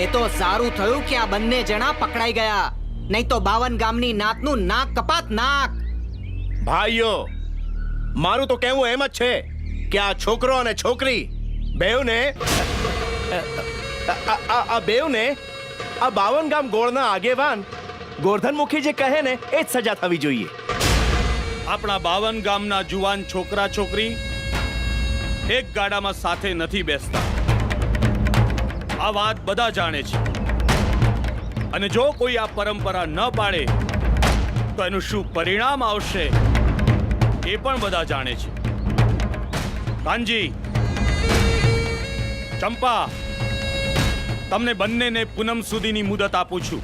એ તો સારું થયું કે આ બંને જણા પકડાઈ ગયા, નહીં તો 52 ગામની નાતનું નાક કપાત નાક. ભાઈઓ, મારું તો કહેવું એમ જ છે કે આ છોકરો અને છોકરી બેવને આ 52 ગામ ગોળના આગેવાન ગોરધનમુખી જે કહે ને એ જ સજા થવી જોઈએ. આપણા 52 ગામના જુવાન છોકરા છોકરી એક ગાડામાં સાથે નથી બેસતા. આ વાત બધા જાણે છે, અને જો કોઈ આ પરંપરા ન પાળે તો એનું શું પરિણામ આવશે એ પણ બધા જાણે છે. કાનજી, ચંપા, તમને બંનેને પૂનમ સુધીની મુદત આપું છું.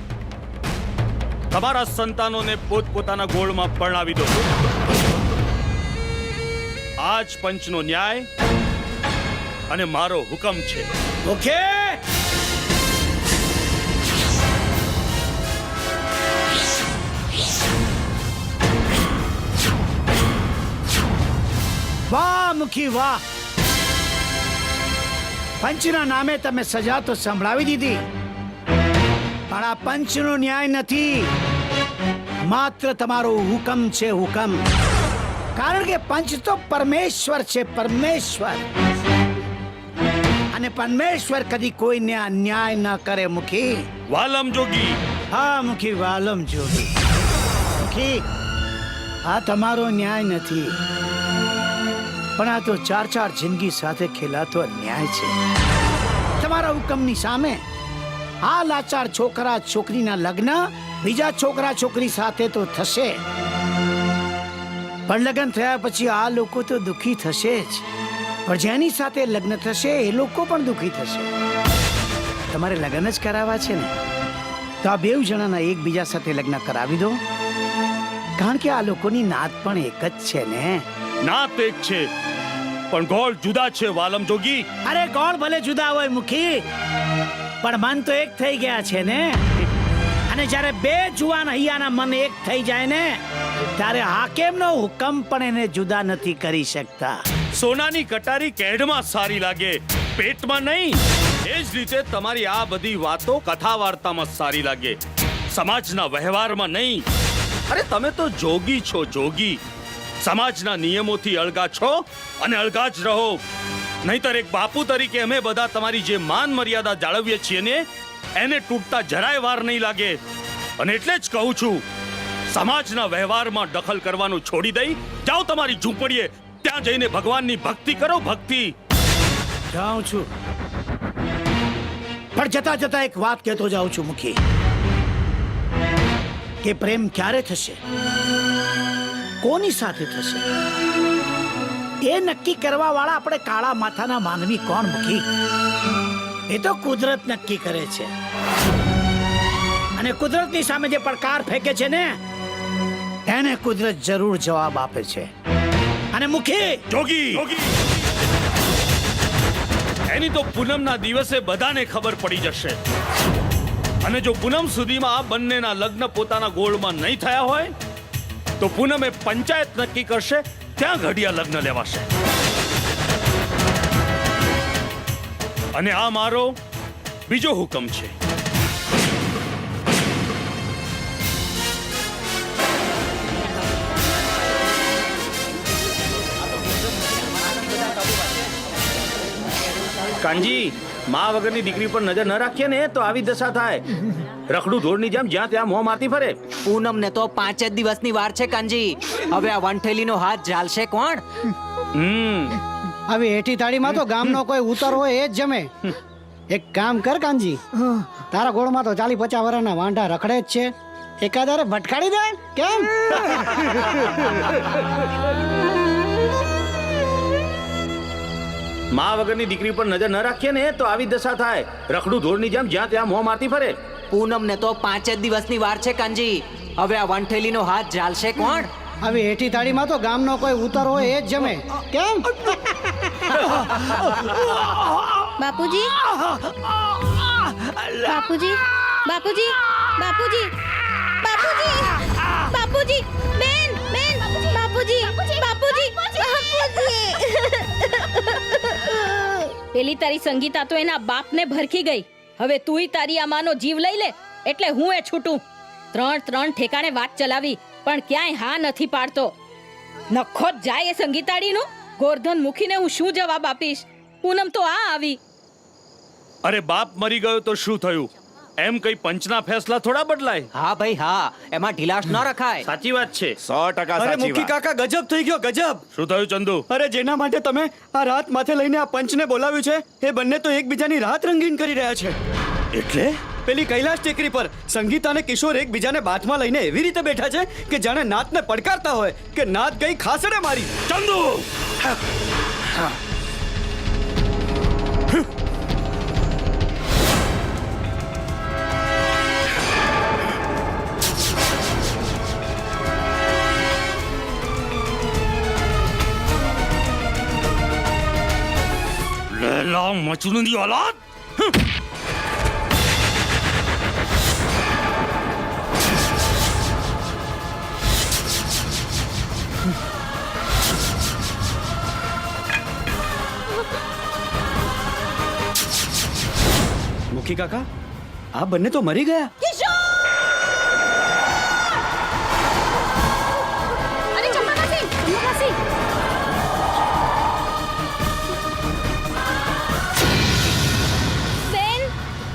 તમારા સંતાનોને પોતપોતાના ગોળમાં પરણાવી દો. આજ પંચનો ન્યાય અને મારો હુકમ છે. ઓકે, વાહ મુખી વાહ. પંચના નામે તમે સજા તો સંભળાવી દીધી, પણ આ પંચનો ન્યાય નથી, માત્ર તમારો હુકમ છે, હુકમ. કારણ કે પંચ તો પરમેશ્વર છે, પરમેશ્વર, અને પરમેશ્વર કદી કોઈને અન્યાય ન કરે. મુખી વાલમ જોગી. હા મુખી, વાલમ જોગી. મુખી, આ તમારો ન્યાય નથી, પણ આ તો 4 જિંદગી સાથે ખેલાતો ન્યાય છે. તમારા હુકમની સામે આ લાચાર છોકરા છોકરીના લગ્ન બીજા છોકરા છોકરી સાથે તો થશે, પણ લગ્ન થયા પછી આ લોકો તો દુખી થશે જ, પણ જેની સાથે લગ્ન થશે એ લોકો પણ દુખી થશે. તમારે લગ્ન જ કરાવવા છે ને, તો આ 2 જણાના એકબીજા સાથે લગ્ન કરાવી દો, કારણ કે આ લોકોની નાત પણ એક જ છે ને. નાત એક છે, પણ ગોળ જુદા છે વાલમ જોગી. અરે ગોળ ભલે જુદા હોય મુખી, પણ મન તો એક થઈ ગયા છે ને. અને જ્યારે 2 જુવાન હૈયાના મન એક થઈ જાય ને, ત્યારે હાકેમનો હુકમ પણ એને જુદા નથી કરી શકતા. સોનાની કટારી કેડમાં સારી લાગે, પેટમાં નહીં. એ જ રીતે તમારી આ બધી વાતો કથા વાર્તામાં સારી લાગે, સમાજના વ્યવહારમાં નહીં. અરે તમે તો જોગી છો, જોગી. સમાજના નિયમોથી અળગા છો અને અળગા જ રહો. નહીતર એક બાપુ તરીકે અમે બધા તમારી જે માન મર્યાદા જાળવીએ છીએ ને, એને તૂટતા જરાય વાર નહીં લાગે. અને એટલે જ કહું છું, સમાજના વ્યવહારમાં દખલ કરવાનું છોડી દઈ જાઓ તમારી ઝૂંપડીએ, ત્યાં જઈને ભગવાનની ભક્તિ કરો, ભક્તિ. જાઉં છું, પણ જતા જતા એક વાત કહેતો જાઉં છું મુખી, કે પ્રેમ ક્યારે થશે, કોની સાથે થશે, એ નક્કી કરવા વાળા આપણે કાળા માથાના માનવી કોણ મુખી? એ તો કુદરત નક્કી કરે છે, અને કુદરતની સામે જે પડકાર ફેંકે છે ને, એને કુદરત જરૂર જવાબ આપે છે. અને મુખી જોગી, એની તો પૂનમના દિવસે બધાને ખબર પડી જશે. અને જો પૂનમ સુધીમાં આ બંનેના લગ્ન પોતાના ગોળમાં નહીં થયા હોય, તો પૂનમે પંચાયત નક્કી કરશે, ત્યાં ઘડિયા લગ્ન લેવાશે. અને આ મારો બીજો હુકમ છે. કાનજી, માં વગરની દીકરી પર નજર ન રાખીએ ને તો આવી દશા થાય. રખડું ઢોરની જેમ જ્યાં ત્યાં મોં મારતી ફરે. પૂનમને તો 5 જ દિવસની વાર છે કાનજી. હવે આ વંઠેલીનો હાથ ઝાલશે કોણ? હવે હેઠી થાળીમાં તો ગામનો કોઈ ઉતર હોય એ જ જમે. એક કામ કર કાનજી, તારા ગોળમાં તો 40-50 વર્ષના વાંઢા રખડે જ છે, એકાદારે ભટકાડી દે. કેમ? માં વગરની દીકરી પર નજર ન રાખીએ ને તો આવી દશા થાય. રખડું ઢોરની જેમ જ્યાં ત્યાં મોં મારતી ફરે. પૂનમને તો 5 જ દિવસની વાર છે કાનજી. હવે આ વંઠેલીનો હાથ ઝાલશે કોણ? હવે હેઠી થાળીમાં તો ગામનો કોઈ ઉતર હોય એ જ જમે. કેમ? બાપુજી, બાપુજી, બાપુજી, બાપુજી, બાપુજી, બાપુજી, બેન, બેન, બાપુજી, બાપુજી, બાપુજી. પેલી તારી સંગીતા તો એના બાપને ભરખી ગઈ. હવે તુંય તારી આ માનો જીવ લઈ લે એટલે હું એ છૂટું. ત્રણ ઠેકાણે વાત ચલાવી પણ ક્યાંય હા નથી પાડતો. નખો જ જાય એ સંગીતાડીનું. ગોરધન મૂકીને હું શું જવાબ આપીશ? પૂનમ તો આ આવી. અરે બાપ મરી ગયો તો શું થયું? એમ કઈ પંચના ફેસલા થોડા બદલાય. હા ભાઈ હા, એમાં ઢીલાશ ન રખાય. સાચી વાત છે. 100% અરે સાચી મુખી વાત. કાકા ગજબ થઈ ગયો ગજબ. શું થયું ચંદુ? અરે જેના માટે તમે આ રાત માથે લઈને આ પંચને બોલાવ્યું છે એ બંને તો એકબીજાની રાત રંગીન કરી રહ્યા છે. એટલે પેલી કૈલાશ ટેકરી પર સંગીત અને કિશોર એકબીજાને બાથમાં લઈને એવી રીતે બેઠા છે કે જાણે નાતને પડકારતા હોય કે નાત ગઈ ખાસડે મારી. ચંદુ લેલા મજનૂની औलाद. મુખી કાકા આ બંને તો મરી ગયા. અરે ચંપાકાસી. બેન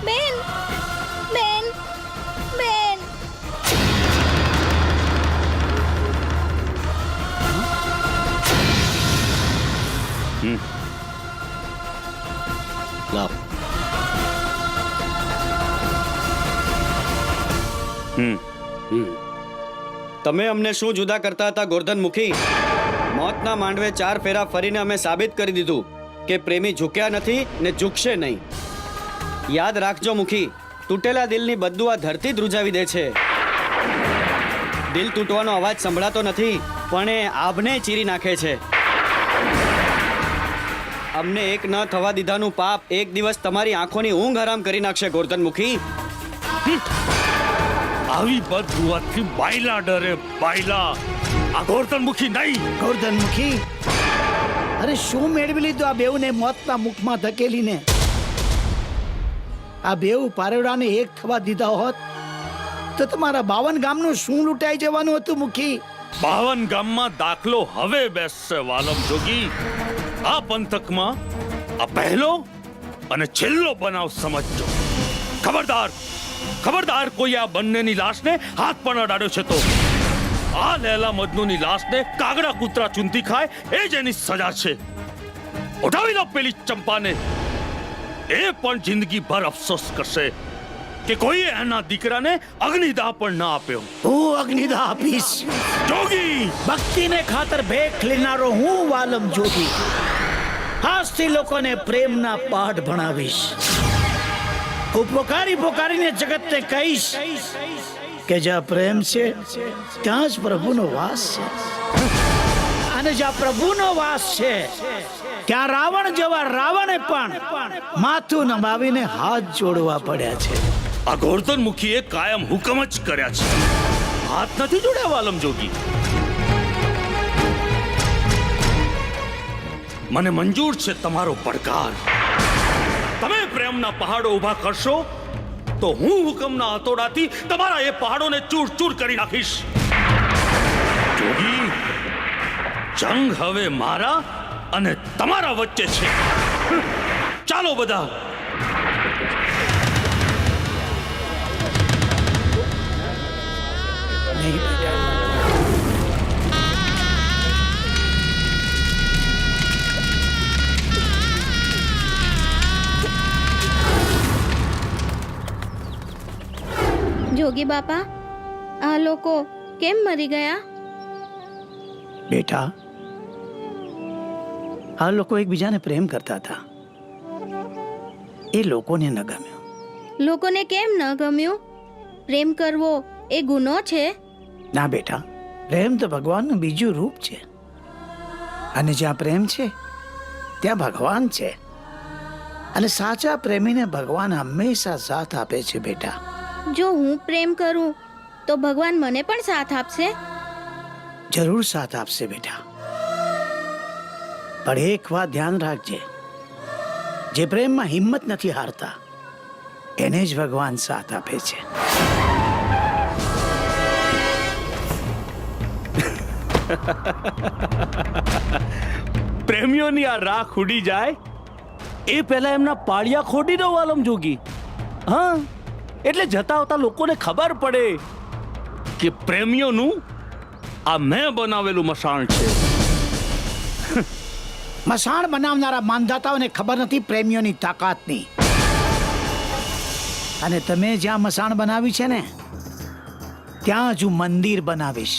બેન બેન બેન. લાવ. તમે અમને શું જુદા કરતા હતા ગોરધન મુખી? મોતના માંડવે 4 ફેરા ફરીને અમે સાબિત કરી દીધું કે પ્રેમી ઝૂક્યા નથી ને ઝૂકશે નહીં. યાદ રાખજો મુખી, તૂટેલા દિલની બદદુઆ ધરતી ધ્રુજાવી દે છે. દિલ તૂટવાનો અવાજ સંભળાતો નથી પણ એ આભને ચીરી નાખે છે. અમને એક ન થવા દીધાનું પાપ એક દિવસ તમારી આંખોની ઊંઘ હરામ કરી નાખશે ગોરધન મુખી. આવી બદુઆથી બાયલા ડરે બાયલા. આ ગોરધન મુખી નહીં. ગોરધન મુખી, અરે શું મેળવી લીધું આ બેઉને મોતના મુખમાં ધકેલીને? આ બેઉ પારેવડાને એક થવા દીધા હોત તો તમારા 52 ગામનું શું લૂંટાઈ જવાનું હતું મુખી? 52 ગામમાં દાખલો હવે બેસશે વાલમ જોગી. આ પંથકમાં આ પહેલો અને છેલ્લો બનાવ સમજજો. ખબરદાર ખબરદાર કોઈ આ બંનેની લાશને હાથ પણ અડાડ્યો છે તો આ લેલા મજનૂની લાશને કાગડા કૂતરા ચૂંટી ખાય એ જ એની સજા છે. ઉઠાવી લો પેલી ચંપાને. એ પણ જિંદગીભર અફસોસ કરશે કે કોઈએ એના દીકરાને અગ્નિદાહ પણ ના આપ્યો. હું અગ્નિદાહ આપીશ. જોગી ભક્તિને ખાતર ભેખ લેનારો હું વાલમ જોગી. આજથી લોકોને પ્રેમના પાઠ ભણાવીશ. હું પોકારીને જગતને કહીશ કે જ્યાં પ્રેમ છે ત્યાં જ પ્રભુનો વાસ છે. અને જ્યાં પ્રભુનો વાસ છે ત્યાં રાવણ જેવા રાવણે પણ માથું નમાવીને હાથ જોડવા પડ્યા છે. આ ગોરધન મુખીએ કાયમ હુકમ જ કર્યા છે. હાથ નથી જોડ્યા વાલમ જોગી. મને મંજૂર છે તમારો પડકાર. તમે પ્રેમના પહાડો ઊભા કરશો તો હું હુકમના હથોડાથી તમારા એ પહાડોને ચૂર ચૂર કરી નાખીશ. જોગી, જંગ હવે મારા અને તમારા વચ્ચે છે. ચાલો બધા. નહીં બેટા. જોગી બાપા, આ લોકો કેમ મરી ગયા? બેટા, આ લોકો એકબીજાને પ્રેમ કરતા હતા. એ લોકોને ન ગમ્યું. લોકોને કેમ ન ગમ્યું? પ્રેમ કરવો એ ગુનો છે? ના બેટા, પ્રેમ તો ભગવાનનું બીજું રૂપ છે. અને જ્યાં પ્રેમ છે ત્યાં ભગવાન છે. અને સાચા પ્રેમીને ભગવાન હંમેશા સાથ આપે છે બેટા. જો હું પ્રેમ કરું તો ભગવાન મને પણ સાથ આપશે? જરૂર સાથ આપશે બેટા. પણ એક વાત ધ્યાન રાખજે, જે પ્રેમમાં હિંમત નથી હારતા એને જ ભગવાન સાથ આપે છે. પ્રેમીઓની આ રાખ ઉડી જાય એ પહેલા એમના પાળિયા ખોડી દો વાલમ જોગી. હા, એટલે જતા આવતા લોકોને ખબર પડે કે પ્રેમીઓનું આ મેં બનાવેલું મસાણ છે. મસાણ બનાવનારા માનધાતાઓને ખબર નથી પ્રેમીઓની તાકાતની. અને તમે જ્યાં મસાણ બનાવી છે ને ત્યાં જ હું મંદિર બનાવીશ,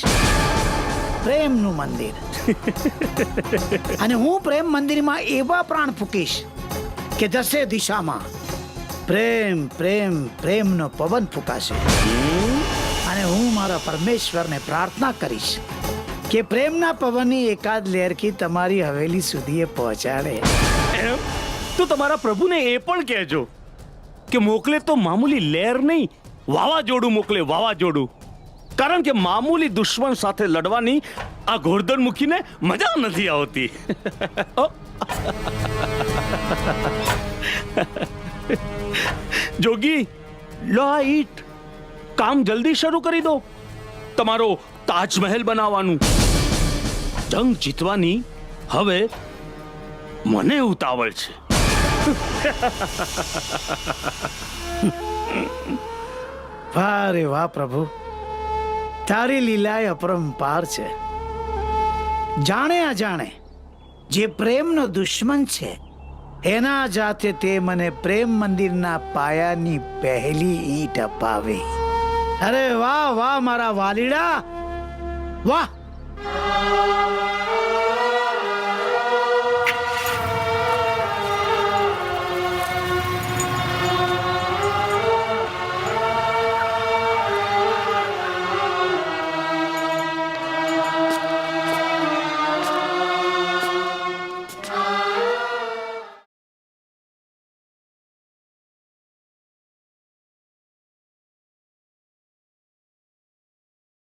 પ્રેમનું મંદિર. અને હું પ્રેમ મંદિરમાં એવા પ્રાણ ફૂંકીશ કે દસે દિશામાં પ્રેમ પ્રેમ પ્રેમનો પવન ફૂંકાશે. અને હું મારા પરમેશ્વરને પ્રાર્થના કરીશ કે પ્રેમના પવનની એકાદ લહેરખી તમારી હવેલી સુધી એ પહોંચાડે. એમ તો તમારા પ્રભુને એ પણ કહેજો કે મોકલે તો મામૂલી લહેર નહીં, વાવાઝોડું મોકલે, વાવાઝોડું. કારણ કે મામૂલી દુશ્મન સાથે લડવાની આ ગોરધન મુખીને મજા નથી આવતી. જોગી, લો આ ઈટ, કામ જલ્દી શરૂ કરી દો. તમારો તાજમહેલ બનાવવાનું. જંગ જીતવાની હવે મને ઉતાવળ છે. વાહ રે વાહ પ્રભુ, તારી લીલા એ અપરંપાર છે. જાણે અજાણે જે પ્રેમનો દુશ્મન છે એના જાતે તે મને પ્રેમ મંદિરના પાયાની પહેલી ઈંટ અપાવી. અરે વાહ વાહ મારા વાલીડા, વાહ.